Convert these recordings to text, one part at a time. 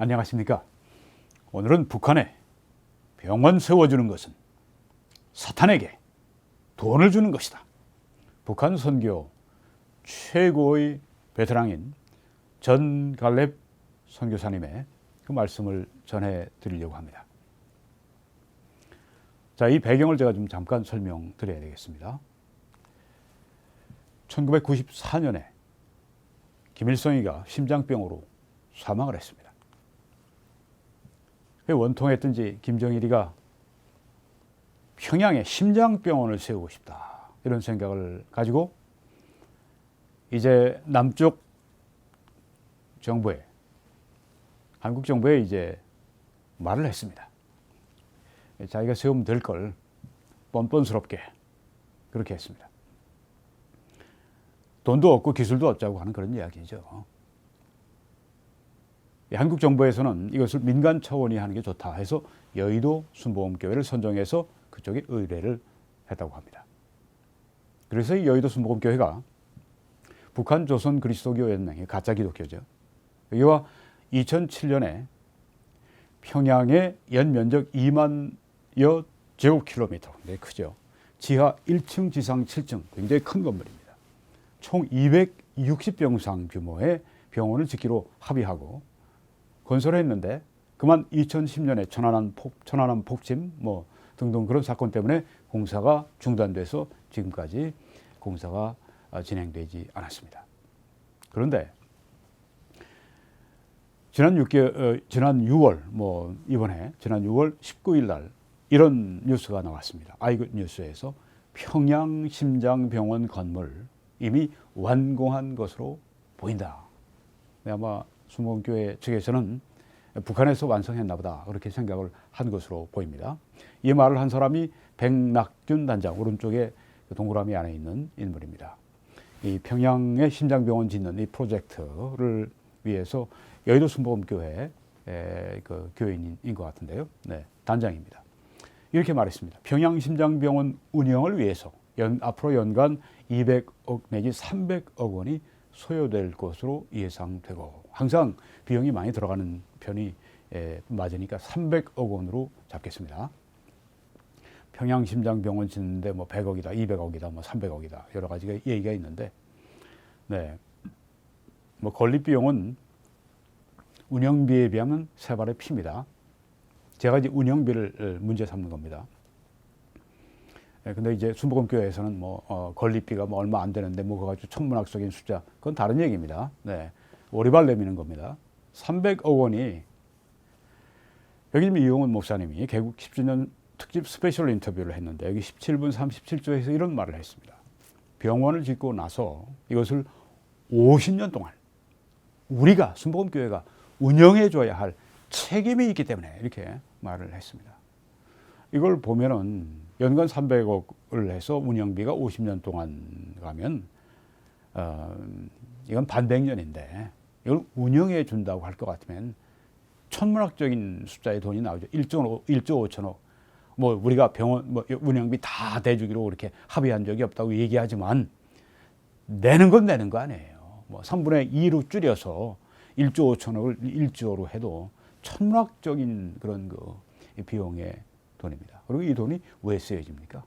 안녕하십니까. 오늘은 북한에 병원 세워주는 것은 사탄에게 돈을 주는 것이다. 북한 선교 최고의 베테랑인 전 갈렙 선교사님의 그 말씀을 전해드리려고 합니다. 자, 이 배경을 제가 좀 잠깐 설명드려야 되겠습니다. 1994년에 김일성이가 심장병으로 사망을 했습니다. 원통했든지 김정일이가 평양에 심장병원을 세우고 싶다, 이런 생각을 가지고 이제 남쪽 정부에, 한국 정부에 이제 말을 했습니다. 자기가 세우면 될 걸 뻔뻔스럽게 그렇게 했습니다. 돈도 없고 기술도 없자고 하는 그런 이야기죠. 한국 정부에서는 이것을 민간 차원이 하는 게 좋다 해서 여의도 순복음교회를 선정해서 그쪽에 의뢰를 했다고 합니다. 그래서 이 여의도 순복음교회가 북한 조선 그리스도교 연맹의 가짜 기독교죠. 여기와 2007년에 평양의 연면적 2만여 제곱킬로미터, 네, 크죠. 지하 1층, 지상 7층, 굉장히 큰 건물입니다. 총 260병상 규모의 병원을 짓기로 합의하고 건설을 했는데, 그만 2010년에 천안함 폭침 등등 그런 사건 때문에 공사가 중단돼서 지금까지 공사가 진행되지 않았습니다. 그런데 지난 6월 지난 6월 19일 날 이런 뉴스가 나왔습니다. 아이굿 뉴스에서 평양 심장병원 건물 이미 완공한 것으로 보인다. 아마 순복음교회 측에서는 북한에서 완성했나 보다, 그렇게 생각을 한 것으로 보입니다. 이 말을 한 사람이 백낙균 단장, 오른쪽에 동그라미 안에 있는 인물입니다. 이 평양의 심장병원 짓는 이 프로젝트를 위해서 여의도 순복음교회 그 교인인 것 같은데요. 네, 단장입니다. 이렇게 말했습니다. 평양 심장병원 운영을 위해서 앞으로 연간 200억 내지 300억 원이 소요될 것으로 예상되고, 항상 비용이 많이 들어가는 편이 맞으니까 300억 원으로 잡겠습니다. 평양 심장병원 짓는데 100억이다, 200억이다, 300억이다, 여러 가지가 얘기가 있는데, 네, 건립 비용은 운영비에 비하면 세 발의 피입니다. 제가 이제 운영비를 문제 삼는 겁니다. 근데 이제 순복음교회에서는 건립비가 얼마 안 되는데 그거 가지고 천문학적인 숫자, 그건 다른 얘기입니다. 네, 오리발 내미는 겁니다. 300억 원이, 여기 지금 이용훈 목사님이 개국 10주년 특집 스페셜 인터뷰를 했는데 여기 17분 37초에서 이런 말을 했습니다. 병원을 짓고 나서 이것을 50년 동안 우리가 순복음교회가 운영해 줘야 할 책임이 있기 때문에 이렇게 말을 했습니다. 이걸 보면은 연간 300억을 해서 운영비가 50년 동안 가면 이건 반백년인데, 이걸 운영해 준다고 할 것 같으면 천문학적인 숫자의 돈이 나오죠. 1조 5천억. 우리가 병원 운영비 다 대주기로 그렇게 합의한 적이 없다고 얘기하지만 내는 건 내는 거 아니에요. 3분의 2로 줄여서 1조 5천억을 1조로 해도 천문학적인 그런 비용의 돈입니다. 그리고 이 돈이 왜 쓰여집니까?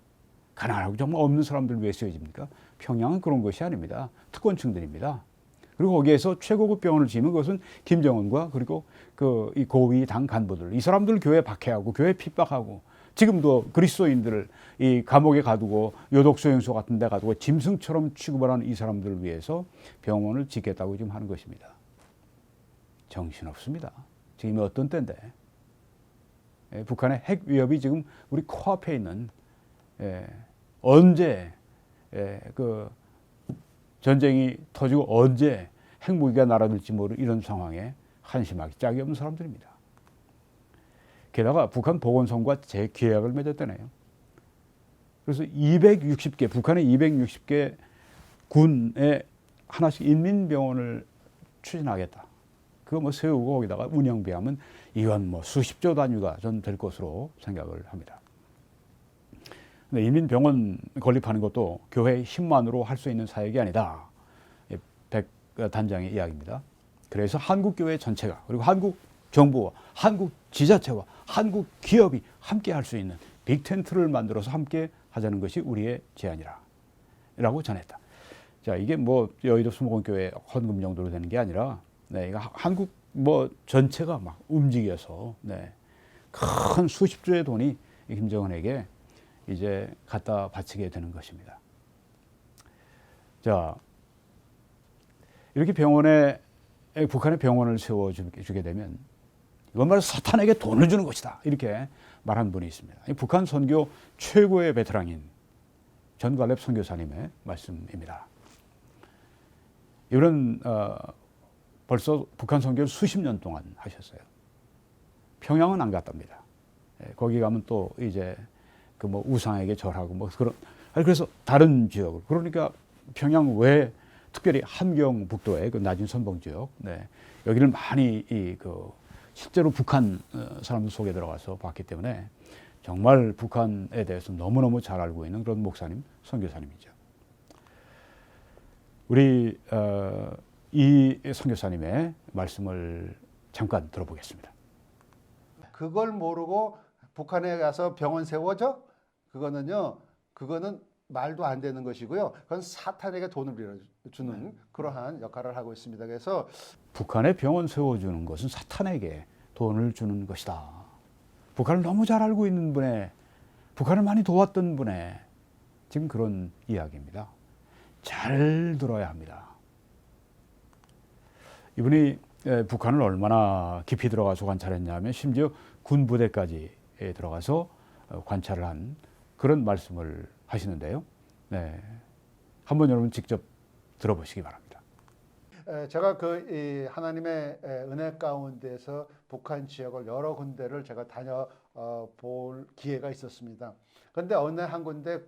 가난하고 정말 없는 사람들 왜 쓰여집니까? 평양은 그런 것이 아닙니다. 특권층들입니다. 그리고 거기에서 최고급 병원을 지은 것은 김정은과 그리고 이 고위 당 간부들, 이 사람들 교회 박해하고 교회 핍박하고 지금도 그리스도인들을 이 감옥에 가두고 요독소행소 같은 데 가두고 짐승처럼 취급을 하는 이 사람들을 위해서 병원을 짓겠다고 지금 하는 것입니다. 정신없습니다. 지금이 어떤 때인데. 북한의 핵 위협이 지금 우리 코앞에 있는, 언제 그 전쟁이 터지고 언제 핵무기가 날아들지 모르는 이런 상황에 한심하기 짝이 없는 사람들입니다. 게다가 북한 보건성과 재계약을 맺었다네요. 그래서 260개, 북한의 260개 군에 하나씩 인민병원을 추진하겠다. 그거 세우고 거기다가 운영비하면 이건 수십조 단위가 전 될 것으로 생각을 합니다. 근데 인민병원 건립하는 것도 교회의 힘만으로 할 수 있는 사역이 아니다. 백 단장의 이야기입니다. 그래서 한국교회 전체가, 그리고 한국 정부와 한국 지자체와 한국 기업이 함께 할 수 있는 빅텐트를 만들어서 함께 하자는 것이 우리의 제안이라고 전했다. 자, 이게 뭐 여의도 수목원교회 헌금 정도로 되는 게 아니라, 네, 이거 한국 뭐 전체가 막 움직여서, 네, 큰 수십조의 돈이 김정은에게 이제 갖다 바치게 되는 것입니다. 자, 이렇게 북한에 병원을 세워주게 되면 이건 말로 사탄에게 돈을 주는 것이다, 이렇게 말한 분이 있습니다. 북한 선교 최고의 베테랑인 전갈렙 선교사님의 말씀입니다. 이분은 벌써 북한 선교를 수십 년 동안 하셨어요. 평양은 안 갔답니다. 거기 가면 또 이제 그 뭐 우상에게 절하고 뭐 그런, 그래서 다른 지역을, 그러니까 평양 외에 특별히 함경북도의 그 낮은 선봉 지역, 네, 여기를 많이 실제로 북한 사람들 속에 들어가서 봤기 때문에 정말 북한에 대해서 너무너무 잘 알고 있는 그런 목사님, 선교사님이죠. 우리 이 선교사님의 말씀을 잠깐 들어보겠습니다. 그걸 모르고 북한에 가서 병원 세워줘? 그거는 말도 안 되는 것이고요. 그건 사탄에게 돈을 빌려주는 그러한 역할을 하고 있습니다. 그래서 북한에 병원 세워주는 것은 사탄에게 돈을 주는 것이다. 북한을 너무 잘 알고 있는 분의, 북한을 많이 도왔던 분의 지금 그런 이야기입니다. 잘 들어야 합니다. 이분이 북한을 얼마나 깊이 들어가서 관찰했냐면 심지어 군 부대까지 들어가서 관찰을 한 그런 말씀을 하시는데요. 네, 한번 여러분 직접 들어보시기 바랍니다. 제가 이 하나님의 은혜 가운데서 북한 지역을 여러 군데를 제가 다녀볼 기회가 있었습니다. 그런데 어느 한 군데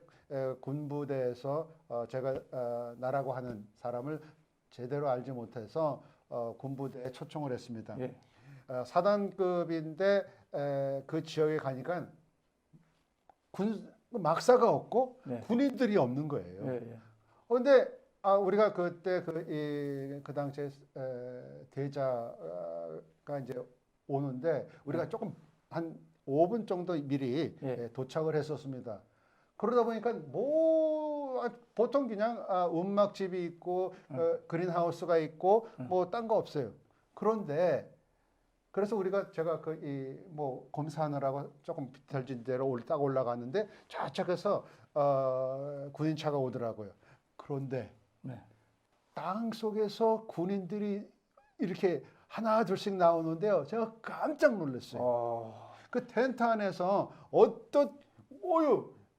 군부대에서 제가 나라고 하는 사람을 제대로 알지 못해서 군부대에 초청을 했습니다. 예. 사단급인데 그 지역에 가니까 막사가 없고 네. 군인들이 없는 거예요. 예, 예. 그런데 우리가 그때 그 당시에 대자가 이제 오는데 우리가 조금 한 5분 정도 미리 도착을 했었습니다. 그러다 보니까 보통 그냥 움막집이 있고 그린하우스가 있고 뭐 딴 거 없어요. 그런데 그래서 제가 뭐 검사하느라고 조금 비틀진 데로 딱 올라갔는데 저쪽에서 군인차가 오더라고요. 그런데 네. 땅 속에서 군인들이 이렇게 하나 둘씩 나오는데요. 제가 깜짝 놀랐어요. 그 텐트 안에서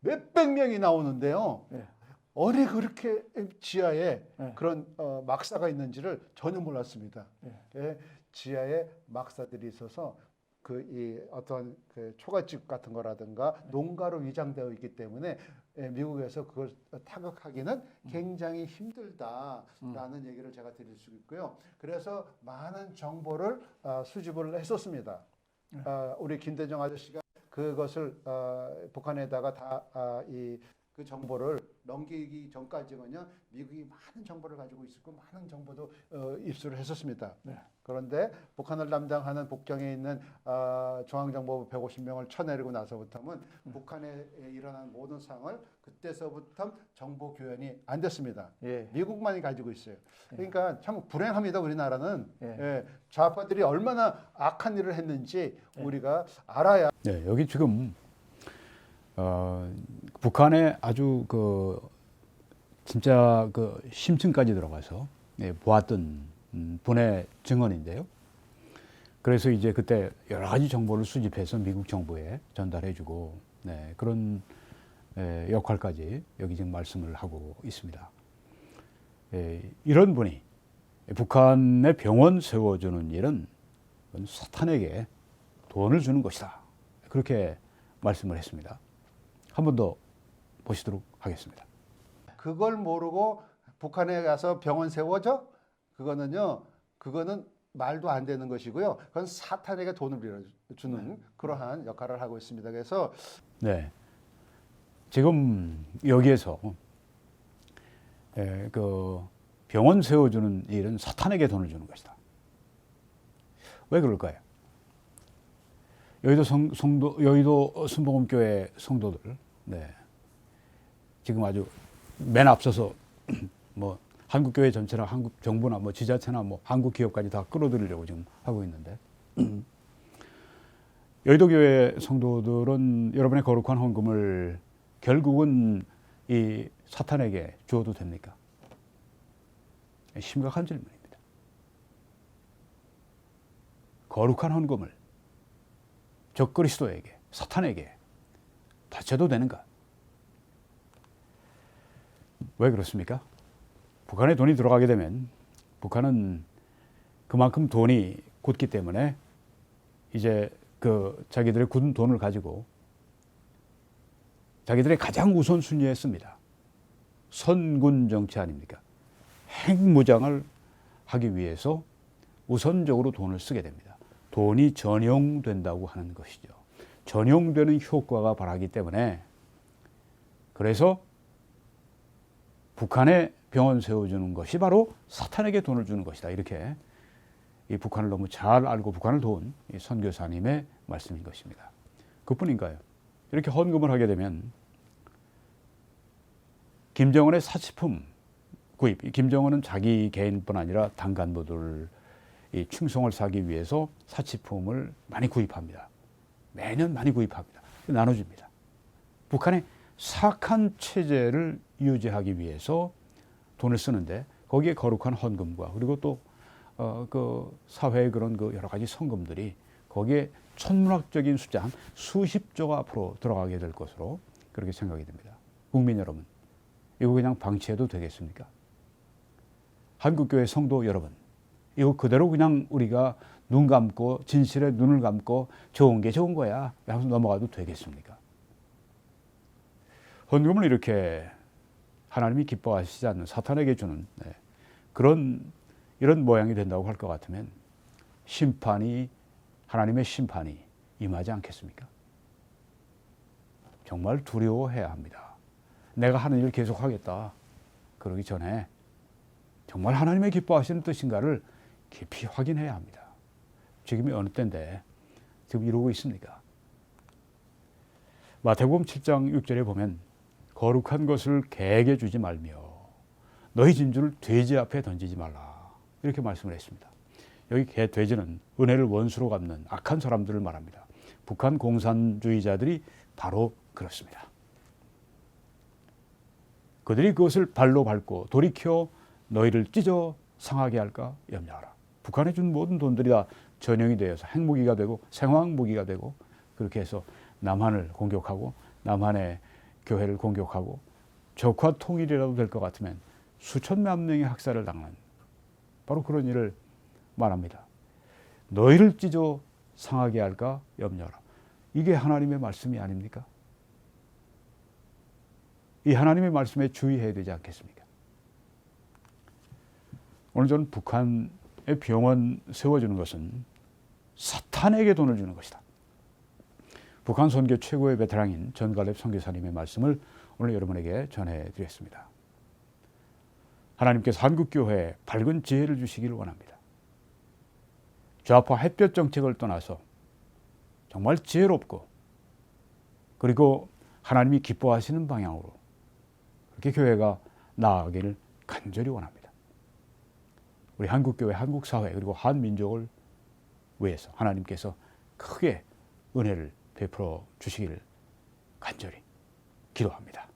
몇백 명이 나오는데요. 네. 어디 그렇게 지하에 네. 그런 막사가 있는지를 전혀 몰랐습니다. 네. 지하에 막사들이 있어서 어떤 초가집 같은 거라든가 농가로 위장되어 있기 때문에 미국에서 그걸 타격하기는 굉장히 힘들다라는 얘기를 제가 드릴 수 있고요. 그래서 많은 정보를 수집을 했었습니다. 우리 김대중 아저씨가 그것을 북한에다가 그 정보를 넘기기 전까지는요, 미국이 많은 정보를 가지고 있었고 많은 정보도 입수를 했었습니다. 네. 그런데 북한을 담당하는 북경에 있는 중앙정보부 150명을 쳐내리고 나서부터는 북한에 일어난 모든 상황을 그때서부터 정보 교환이 안 됐습니다. 예. 미국만이 가지고 있어요. 그러니까 참 불행합니다. 우리나라는 좌파들이 얼마나 악한 일을 했는지 우리가 알아야. 네, 여기 지금 북한에 아주 진짜 심층까지 들어가서 보았던 분의 증언인데요. 그래서 이제 그때 여러 가지 정보를 수집해서 미국 정부에 전달해주고, 네, 그런 역할까지 여기 지금 말씀을 하고 있습니다. 이런 분이 북한에 병원 세워주는 일은 사탄에게 돈을 주는 것이다, 그렇게 말씀을 했습니다. 한 번 더 보시도록 하겠습니다. 그걸 모르고 북한에 가서 병원 세워줘? 그거는 말도 안 되는 것이고요. 그건 사탄에게 돈을 빌려주는 그러한 역할을 하고 있습니다. 그래서 네, 지금 여기에서 병원 세워주는 일은 사탄에게 돈을 주는 것이다. 왜 그럴까요? 여의도 순복음교회 성도들, 네. 지금 아주 맨 앞서서 뭐 한국교회 전체나 한국 정부나 뭐 지자체나 뭐 한국 기업까지 다 끌어들이려고 지금 하고 있는데, 여의도교회 성도들은 여러분의 거룩한 헌금을 결국은 이 사탄에게 주어도 됩니까? 심각한 질문입니다. 거룩한 헌금을 적그리스도에게, 사탄에게 바쳐도 되는가? 왜 그렇습니까? 북한에 돈이 들어가게 되면 북한은 그만큼 돈이 굳기 때문에 이제 그 자기들의 굳은 돈을 가지고 자기들의 가장 우선순위에 씁니다. 선군 정치 아닙니까? 핵무장을 하기 위해서 우선적으로 돈을 쓰게 됩니다. 돈이 전용된다고 하는 것이죠. 전용되는 효과가 바라기 때문에, 그래서 북한에 병원 세워주는 것이 바로 사탄에게 돈을 주는 것이다. 이렇게 이 북한을 너무 잘 알고 북한을 도운 이 선교사님의 말씀인 것입니다. 그뿐인가요? 이렇게 헌금을 하게 되면 김정은의 사치품 구입, 김정은은 자기 개인뿐 아니라 당 간부들 이 충성을 사기 위해서 사치품을 많이 구입합니다. 매년 많이 구입합니다. 나눠줍니다. 북한의 사악한 체제를 유지하기 위해서 돈을 쓰는데, 거기에 거룩한 헌금과 그리고 또 그 사회의 그런 그 여러 가지 성금들이 거기에 천문학적인 숫자 한 수십조가 앞으로 들어가게 될 것으로 그렇게 생각이 됩니다. 국민 여러분, 이거 그냥 방치해도 되겠습니까? 한국교회 성도 여러분, 이거 그대로 그냥 우리가 눈 감고 진실에 눈을 감고 좋은 게 좋은 거야 하면서 넘어가도 되겠습니까? 헌금을 이렇게 하나님이 기뻐하시지 않는 사탄에게 주는 이런 모양이 된다고 할 것 같으면 하나님의 심판이 임하지 않겠습니까? 정말 두려워해야 합니다. 내가 하는 일을 계속하겠다 그러기 전에 정말 하나님의 기뻐하시는 뜻인가를 깊이 확인해야 합니다. 지금이 어느 때인데 지금 이러고 있습니까? 마태복음 7장 6절에 보면 거룩한 것을 개에게 주지 말며 너희 진주를 돼지 앞에 던지지 말라 이렇게 말씀을 했습니다. 여기 돼지는 은혜를 원수로 갚는 악한 사람들을 말합니다. 북한 공산주의자들이 바로 그렇습니다. 그들이 그것을 발로 밟고 돌이켜 너희를 찢어 상하게 할까 염려하라. 북한에 준 모든 돈들이 다 전용이 되어서 핵무기가 되고 생화학무기가 되고 그렇게 해서 남한을 공격하고 남한의 교회를 공격하고 적화 통일이라도 될 것 같으면 수천만 명의 학살을 당하는 바로 그런 일을 말합니다. 너희를 찢어 상하게 할까 염려하라. 이게 하나님의 말씀이 아닙니까? 이 하나님의 말씀에 주의해야 되지 않겠습니까? 오늘 저는 북한의 병원 세워주는 것은 사탄에게 돈을 주는 것이다. 북한 선교 최고의 베테랑인 전갈렙 선교사님의 말씀을 오늘 여러분에게 전해드렸습니다. 하나님께서 한국교회에 밝은 지혜를 주시기를 원합니다. 좌파 햇볕 정책을 떠나서 정말 지혜롭고 그리고 하나님이 기뻐하시는 방향으로 그렇게 교회가 나아가기를 간절히 원합니다. 우리 한국교회, 한국사회 그리고 한민족을 위해서 하나님께서 크게 은혜를 베풀어 주시기를 간절히 기도합니다.